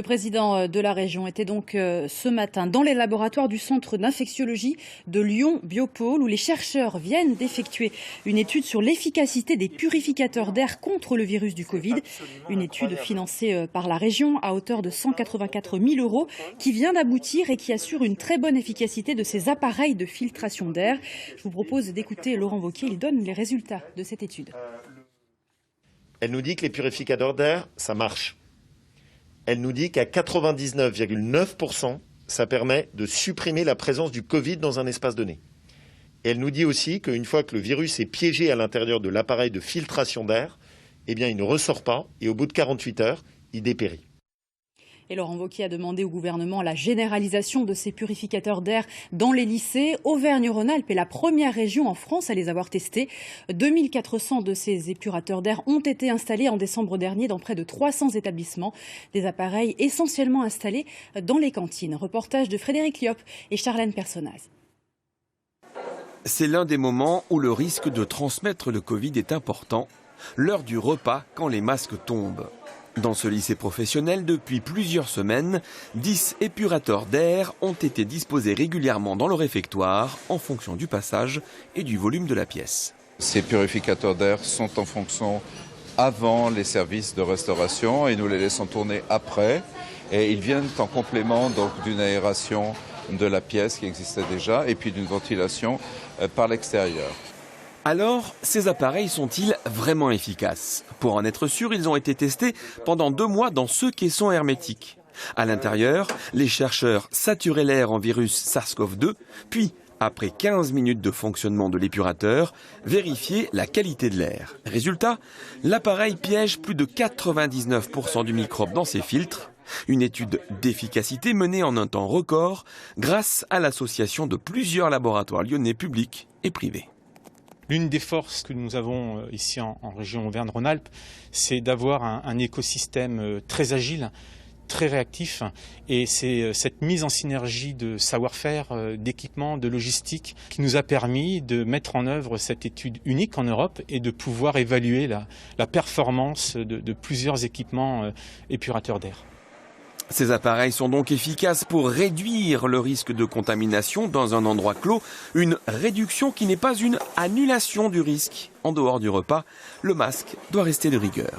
président de la région était donc ce matin dans les laboratoires du centre d'infectiologie de Lyon Biopôle où les chercheurs viennent d'effectuer une étude sur l'efficacité des purificateurs d'air contre le virus du Covid. Une étude financée par la région à hauteur de 184 000 € qui vient d'aboutir et qui assure une très bonne efficacité de ces appareils de filtration d'air. Je vous propose d'écouter Laurent Wauquiez, il donne les résultats de cette étude. Elle nous dit que les purificateurs d'air, ça marche. Elle nous dit qu'à 99,9%, ça permet de supprimer la présence du Covid dans un espace donné. Et elle nous dit aussi qu'une fois que le virus est piégé à l'intérieur de l'appareil de filtration d'air, eh bien, il ne ressort pas et au bout de 48 heures, il dépérit. Et Laurent Wauquiez a demandé au gouvernement la généralisation de ces purificateurs d'air dans les lycées. Auvergne-Rhône-Alpes est la première région en France à les avoir testés. 2400 de ces épurateurs d'air ont été installés en décembre dernier dans près de 300 établissements. Des appareils essentiellement installés dans les cantines. Reportage de Frédéric Liop et Charlène Personnaz. C'est l'un des moments où le risque de transmettre le Covid est important. L'heure du repas quand les masques tombent. Dans ce lycée professionnel, depuis plusieurs semaines, 10 épurateurs d'air ont été disposés régulièrement dans le réfectoire en fonction du passage et du volume de la pièce. Ces purificateurs d'air sont en fonction avant les services de restauration et nous les laissons tourner après. Et ils viennent en complément donc d'une aération de la pièce qui existait déjà et puis d'une ventilation par l'extérieur. Alors, ces appareils sont-ils vraiment efficaces? Pour en être sûr, ils ont été testés pendant 2 mois dans ceux qui sont hermétiques. À l'intérieur, les chercheurs saturaient l'air en virus SARS-CoV-2, puis, après 15 minutes de fonctionnement de l'épurateur, vérifiaient la qualité de l'air. Résultat, l'appareil piège plus de 99% du microbe dans ses filtres. Une étude d'efficacité menée en un temps record grâce à l'association de plusieurs laboratoires lyonnais publics et privés. L'une des forces que nous avons ici en région Auvergne-Rhône-Alpes, c'est d'avoir un écosystème très agile, très réactif. Et c'est cette mise en synergie de savoir-faire, d'équipement, de logistique qui nous a permis de mettre en œuvre cette étude unique en Europe et de pouvoir évaluer la performance de plusieurs équipements épurateurs d'air. Ces appareils sont donc efficaces pour réduire le risque de contamination dans un endroit clos, une réduction qui n'est pas une annulation du risque. En dehors du repas, le masque doit rester de rigueur.